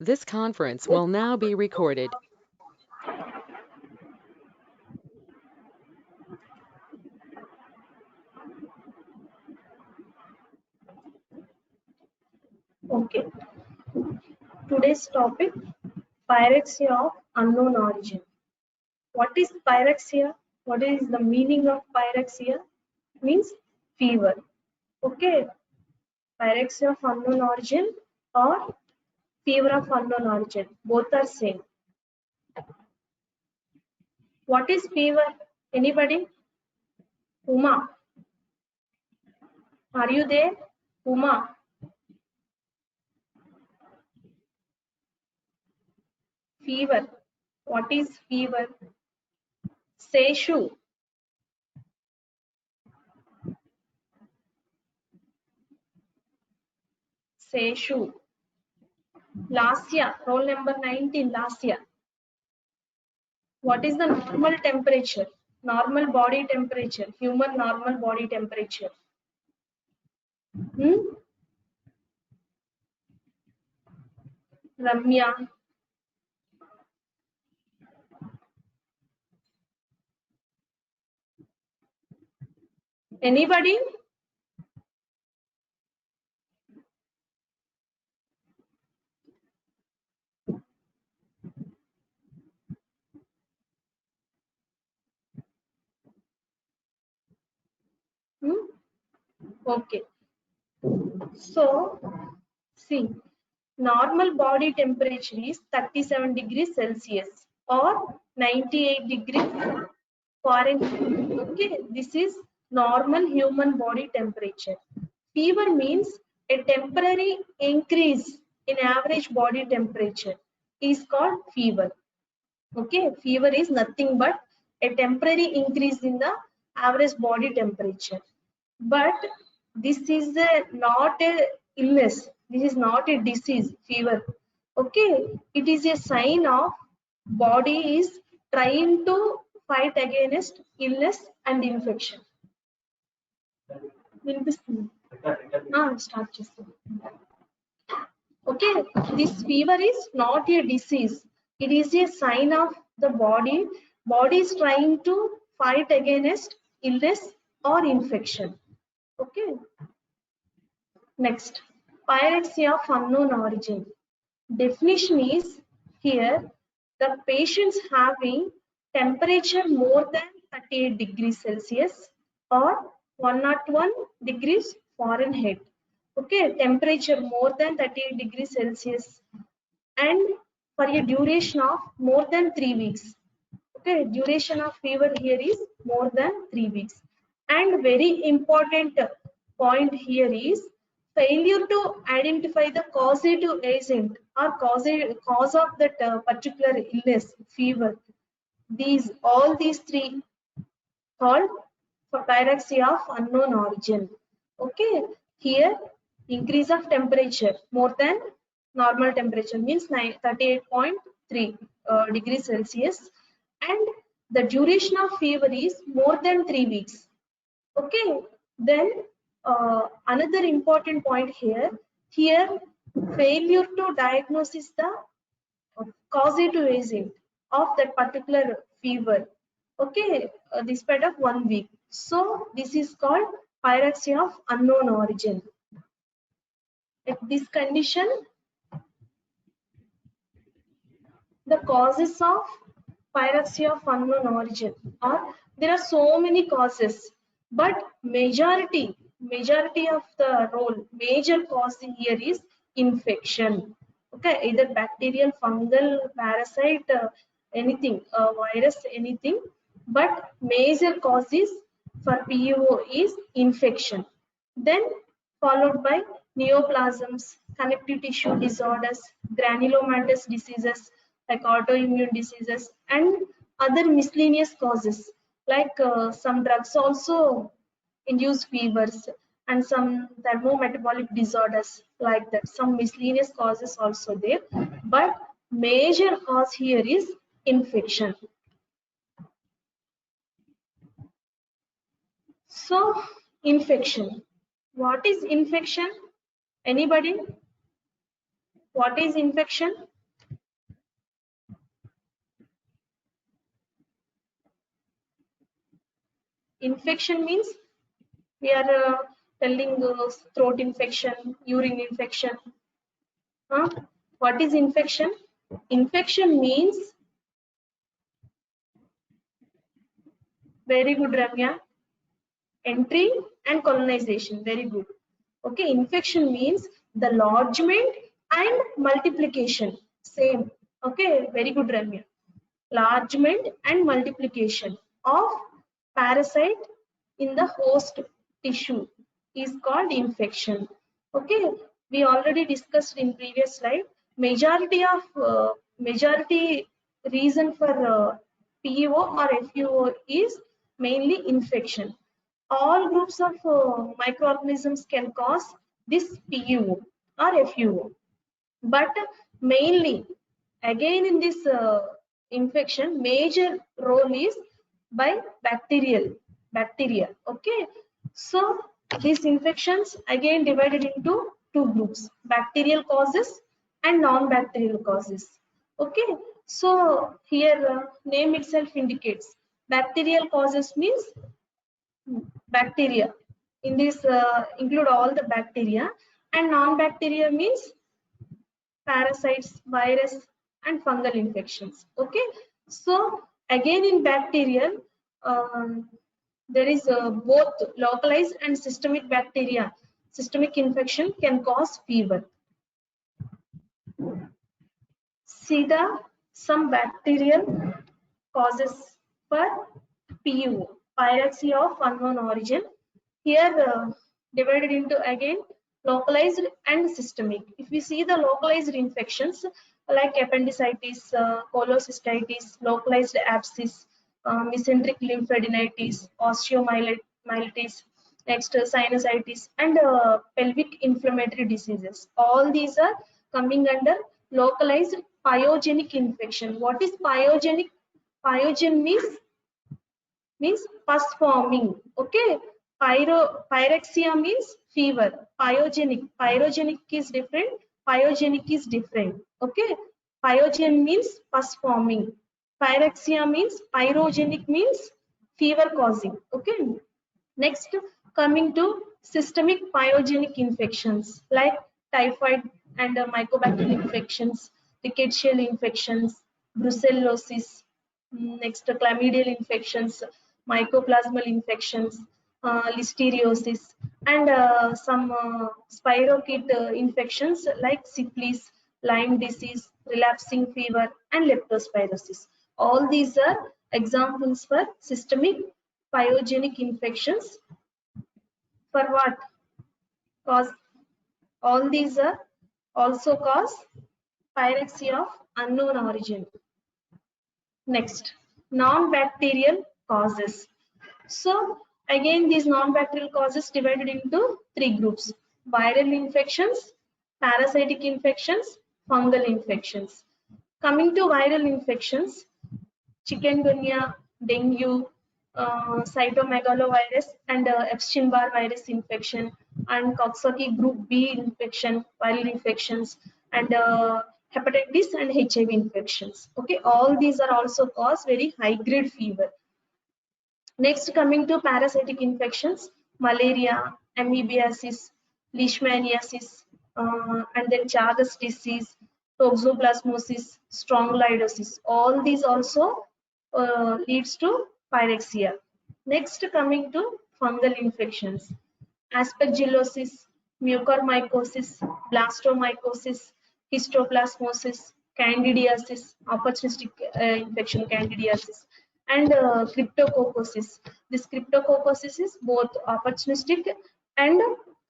This conference will now be recorded. Okay, today's topic, pyrexia of unknown origin. What is pyrexia? What is the meaning of pyrexia? Means fever. Okay, pyrexia of unknown origin or fever of unknown origin, both are same. What is fever? Anybody? Uma, are you there? Uma, fever. What is fever? Seshu. Seshu. Lasya, roll number 19, Lasya. What is the normal temperature? Normal body temperature, human normal body temperature. Ramya. Anybody? Okay. So, see, normal body temperature is 37 degrees Celsius or 98 degrees Fahrenheit. Okay, this is normal human body temperature. Fever means a temporary increase in average body temperature is called fever. Okay, fever is nothing but a temporary increase in the average body temperature. But this is not a illness. This is not a disease, fever. Okay, it is a sign of body is trying to fight against illness and infection. Start just. Okay, this fever is not a disease. It is a sign of the body. Body is trying to fight against illness or infection. Okay. Next, pyrexia of unknown origin. Definition is here the patients having temperature more than 38 degrees Celsius or 101 degrees Fahrenheit. Okay, temperature more than 38 degrees Celsius and for a duration of more than 3 weeks. Okay, duration of fever here is more than 3 weeks. And very important point here is failure to identify the causative agent or cause of that particular illness, fever. All these three called pyrexia of unknown origin. Okay, here increase of temperature more than normal temperature means 38.3 degrees Celsius and the duration of fever is more than 3 weeks. Okay, then another important point here failure to diagnose the causative agent of that particular fever. Okay, despite of 1 week. So this is called pyrexia of unknown origin. At this condition, the causes of pyrexia of unknown origin or there are so many causes, but majority of the major cause here is infection. Okay, either bacterial, fungal, parasite, anything, virus, anything, but major causes for PUO is infection. Then followed by neoplasms, connective tissue disorders, granulomatous diseases like autoimmune diseases, and other miscellaneous causes like some drugs also induce fevers and some thermometabolic disorders like that. Some miscellaneous causes also there, but major cause here is infection. So, infection. What is infection? Anybody? What is infection? Infection means we are telling throat infection, urine infection. What is infection? Infection means, very good Ramya, entry and colonization, very good. Okay, infection means the lodgement and multiplication, same. Okay, very good Ramya. Lodgement and multiplication of parasite in the host tissue is called infection. Okay, we already discussed in previous slide. Majority reason for PEO or FUO is mainly infection. All groups of microorganisms can cause this PUO or FUO, but mainly again in this infection, major role is by bacteria. Okay, so these infections again divided into two groups: bacterial causes and non-bacterial causes. Okay, so here name itself indicates bacterial causes means bacteria. In this include all the bacteria, and non-bacteria means parasites, virus, and fungal infections. Okay, so again in bacterial, there is both localized and systemic bacteria. Systemic infection can cause fever. See the some bacterial causes for PU, pyrexia of unknown origin. Here divided into again localized and systemic. If we see the localized infections like appendicitis, cholecystitis, localized abscess, mesenteric lymphadenitis, osteomyelitis, next sinusitis, and pelvic inflammatory diseases. All these are coming under localized pyogenic infection. What is pyogenic? Pyogen means pus forming. Okay, pyrexia means fever. Pyrogenic is different, pyogenic is different. Okay, pyogen means pus forming, pyrexia means pyrogenic means fever causing. Okay, next coming to systemic pyogenic infections like typhoid and mycobacterial infections, rickettsial infections, brucellosis, next chlamydial infections, mycoplasmal infections, listeriosis, and some spirochete infections like syphilis, Lyme disease, relapsing fever, and leptospirosis. All these are examples for systemic pyogenic infections. For what? Cause all these are also cause pyrexia of unknown origin. Next, non-bacterial causes. So again, these non-bacterial causes divided into three groups: viral infections, parasitic infections, fungal infections. Coming to viral infections, chikungunya, dengue, cytomegalovirus, and Epstein-Barr virus infection, and Coxsackie group B infection, viral infections, and hepatitis and HIV infections. Okay, all these are also cause very high-grade fever. Next, coming to parasitic infections, malaria, amoebiasis, leishmaniasis, and then Chagas disease, toxoplasmosis, strongyloidosis. All these also leads to pyrexia. Next, coming to fungal infections, aspergillosis, mucormycosis, blastomycosis, histoplasmosis, candidiasis, opportunistic infection candidiasis, and cryptococcosis. This cryptococcosis is both opportunistic and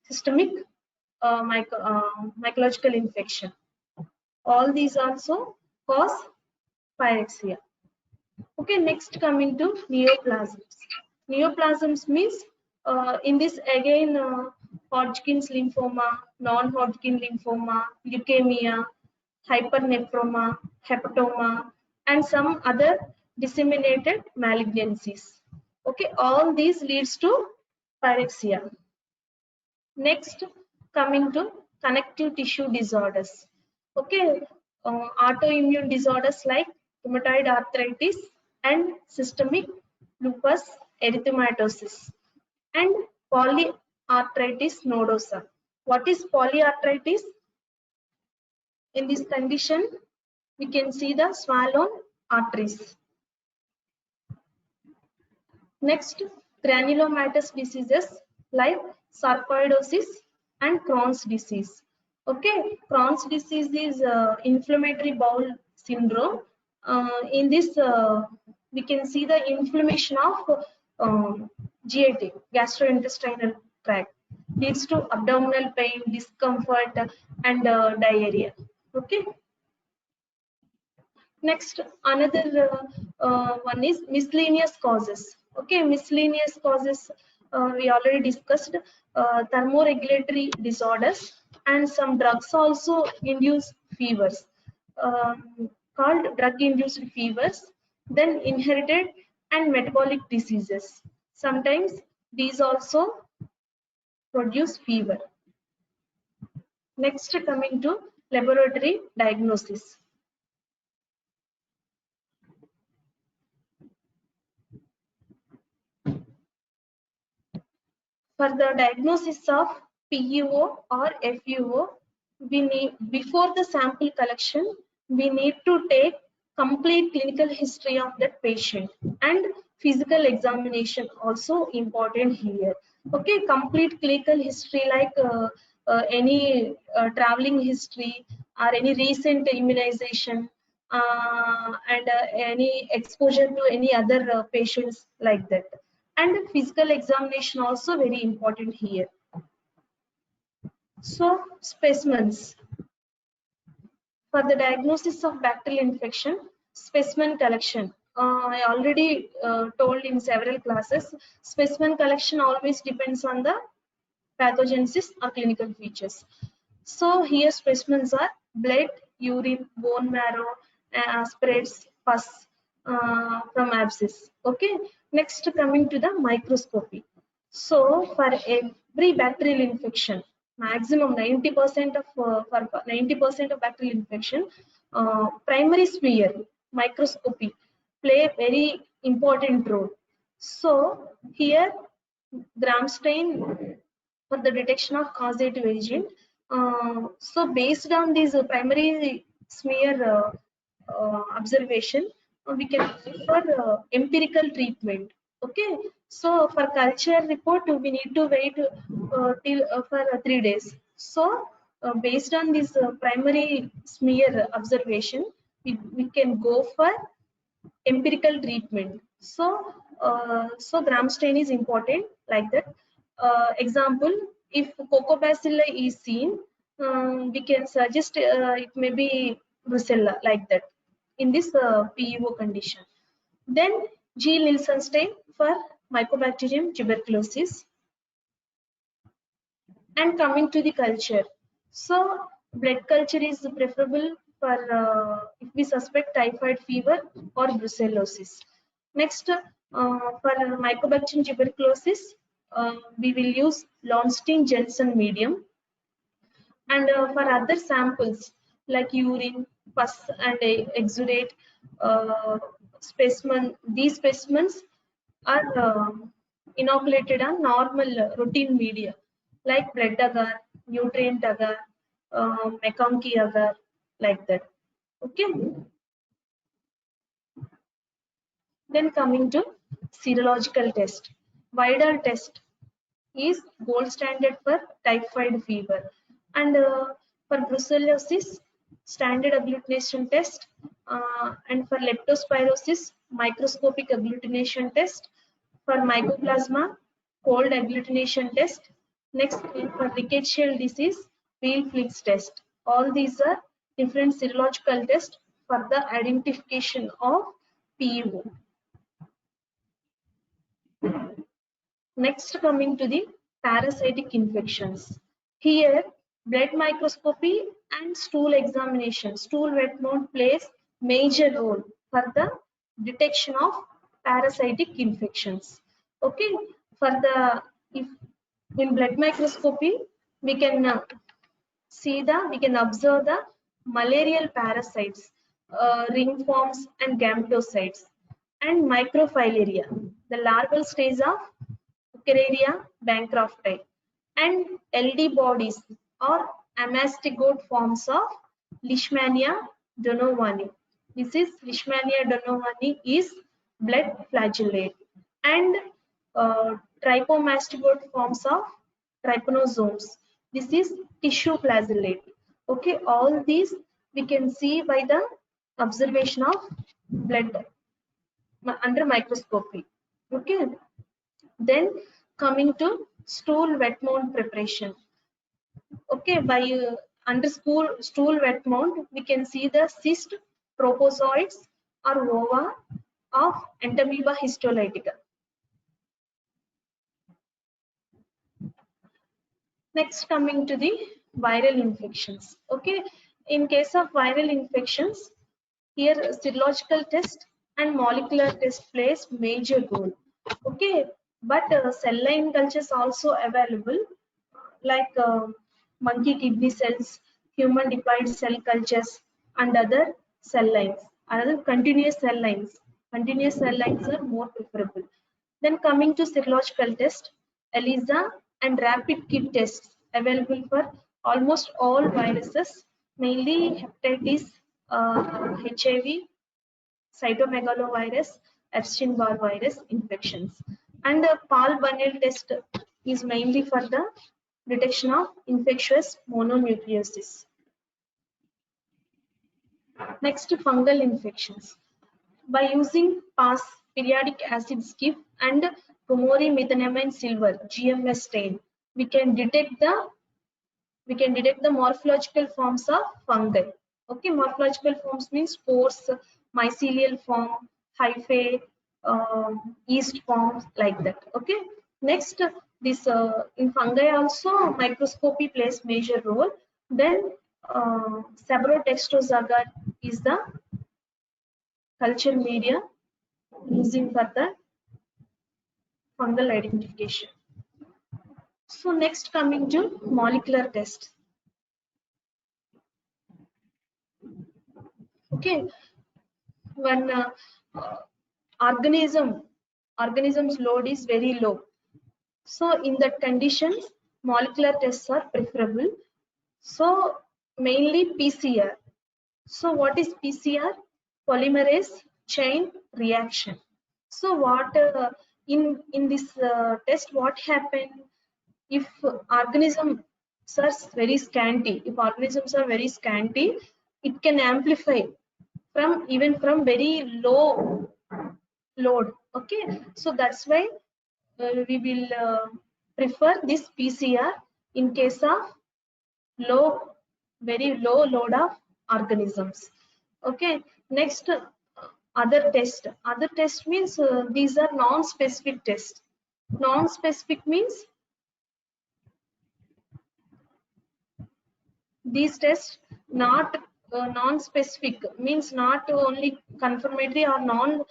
systemic mycological infection. All these also cause pyrexia. Okay, next coming to neoplasms. Neoplasms means in this again Hodgkin's lymphoma, non-Hodgkin lymphoma, leukemia, hypernephroma, hepatoma, and some other disseminated malignancies. Okay, all these leads to pyrexia. Next, coming to connective tissue disorders. Okay, autoimmune disorders like rheumatoid arthritis and systemic lupus erythematosus and polyarthritis nodosa. What is polyarthritis? In this condition, we can see the swollen arteries. Next, granulomatous diseases like sarcoidosis and Crohn's disease. Okay, Crohn's disease is inflammatory bowel syndrome. In this, we can see the inflammation of GIT, gastrointestinal tract, leads to abdominal pain, discomfort, and diarrhea. Okay. Next, another one is miscellaneous causes. Okay, miscellaneous causes we already discussed. Thermoregulatory disorders and some drugs also induce fevers, called drug-induced fevers. Then inherited and metabolic diseases. Sometimes these also produce fever. Next, coming to laboratory diagnosis. For the diagnosis of PUO or FUO, we need, before the sample collection, we need to take complete clinical history of that patient, and physical examination also important here. Okay, complete clinical history like any traveling history or any recent immunization and any exposure to any other patients like that. And physical examination also very important here. So specimens. For the diagnosis of bacterial infection, specimen collection. I already told in several classes, specimen collection always depends on the pathogenesis or clinical features. So here specimens are blood, urine, bone marrow, aspirates, pus from abscess. Okay. Next, coming to the microscopy. So for every bacterial infection, maximum 90% of for 90% of bacterial infection, primary smear microscopy play a very important role. So here gram stain for the detection of causative agent. So based on this primary smear observation, we can go for empirical treatment. Okay, so for culture report, we need to wait till for 3 days. So based on this primary smear observation, we can go for empirical treatment. So, so gram stain is important like that. Example, if Coco bacilli is seen, we can suggest it may be Brucella like that in this PUO condition. Then G. Nielsen stain for Mycobacterium tuberculosis. And coming to the culture, so blood culture is preferable for if we suspect typhoid fever or brucellosis. Next, for Mycobacterium tuberculosis, we will use Lonstein-Jensen medium. And for other samples like urine, pus, and exudate specimen, these specimens are inoculated on normal routine media like blood agar, nutrient agar, McConkey agar, like that. Okay. Then coming to serological test. Vidal test is gold standard for typhoid fever, and for brucellosis, standard agglutination test, and for leptospirosis, microscopic agglutination test, for mycoplasma, cold agglutination test. Next, for rickettsial disease, Peel Flix test. All these are different serological tests for the identification of PUO. Next, coming to the parasitic infections. Here, blood microscopy and stool examination, stool wet mount plays major role for the detection of parasitic infections. Okay, for the if in blood microscopy we can we can observe the malarial parasites, ring forms and gametocytes, and microfilaria, the larval stage of Fucaria bancrofti, and LD bodies or amastigote forms of Leishmania donovani. This is Leishmania donovani is blood flagellate, and trypomastigote forms of trypanosomes. This is tissue flagellate. Okay, all these we can see by the observation of blood under microscopy. Okay, then coming to stool wet mount preparation. Okay, by under stool wet mount, we can see the cyst, propozoids or ova of Entamoeba histolytica. Next, coming to the viral infections. Okay, in case of viral infections, here serological test and molecular test plays major role. Okay, but cell line cultures also available, like monkey kidney cells, human diploid cell cultures, and other cell lines, other continuous cell lines. Continuous cell lines are more preferable. Then coming to serological test, ELISA and rapid kit tests available for almost all viruses, mainly hepatitis, HIV, cytomegalovirus, Epstein-Barr virus infections. And the Pal-Bunel test is mainly for the detection of infectious mononucleosis. Next, fungal infections. By using PAS, periodic acid skip, and Gomori methenamine silver (GMS stain, we can detect the morphological forms of fungi. Okay, morphological forms means spores, mycelial form, hyphae, yeast forms, like that. Okay, next, this in fungi also microscopy plays major role. Then Sabrotextozaga is the culture media using for the fungal identification. So next, coming to molecular test. Okay, when organism's load is very low, so in that conditions molecular tests are preferable. So mainly PCR. So what is PCR? Polymerase chain reaction. So what in this test, what happened if organisms are very scanty? If organisms are very scanty, it can amplify from even from very low load. Okay, so that's why we will prefer this PCR in case of very low load of organisms. Okay, next, other test means these are non-specific tests. Non-specific means these tests not non-specific means not only confirmatory or not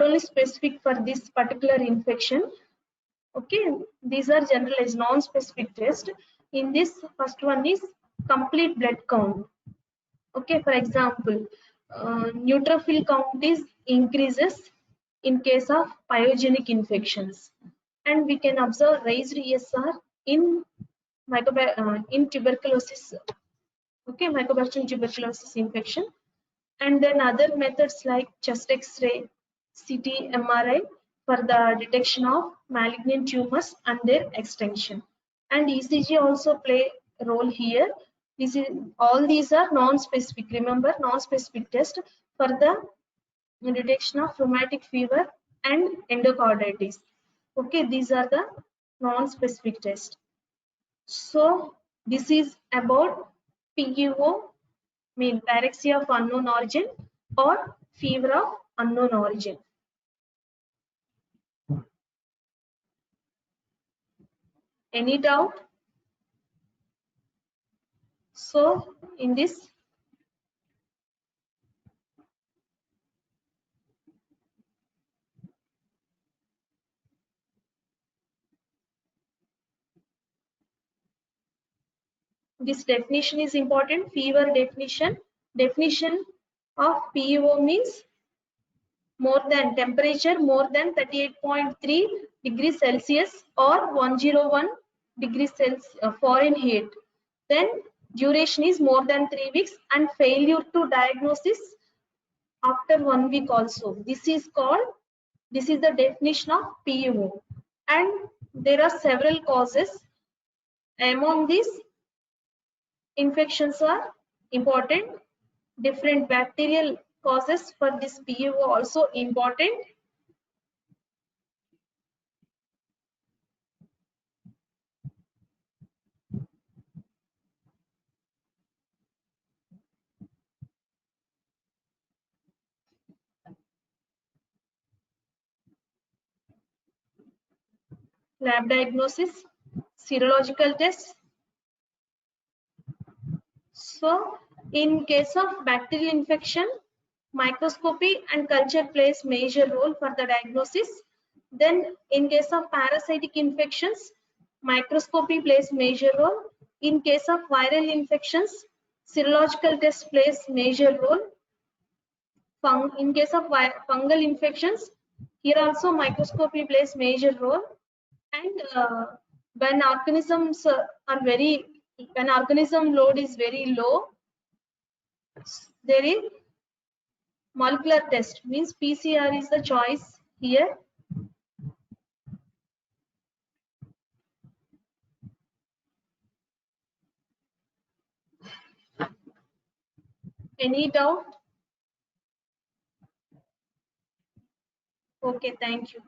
only specific for this particular infection. Okay, these are generalized non-specific test. In this, first one is complete blood count. Okay, for example, neutrophil count is increases in case of pyogenic infections, and we can observe raised ESR in in tuberculosis. Okay, mycobacterial tuberculosis infection. And then other methods like chest X-ray, CT, MRI for the detection of malignant tumors and their extension. And ECG also play a role here. All these are non-specific. Remember, non-specific test for the detection of rheumatic fever and endocarditis. Okay, these are the non-specific tests. So this is about PUO, mean pyrexia of unknown origin or fever of unknown origin. Any doubt? So in this, this definition is important. Fever definition. Definition of PEO means more than temperature more than 38.3 degrees Celsius or 101 degrees Fahrenheit. Then duration is more than 3 weeks and failure to diagnosis after 1 week also. This is the definition of PEO. And there are several causes. Among these, infections are important. Different bacterial causes for this PEO also important. Lab diagnosis, serological tests. So, in case of bacterial infection, microscopy and culture plays major role for the diagnosis. Then, in case of parasitic infections, microscopy plays major role. In case of viral infections, serological test plays major role. In case of fungal infections, here also microscopy plays major role. And when organisms when organism load is very low, there is molecular test, means PCR is the choice here. Any doubt? Okay, thank you.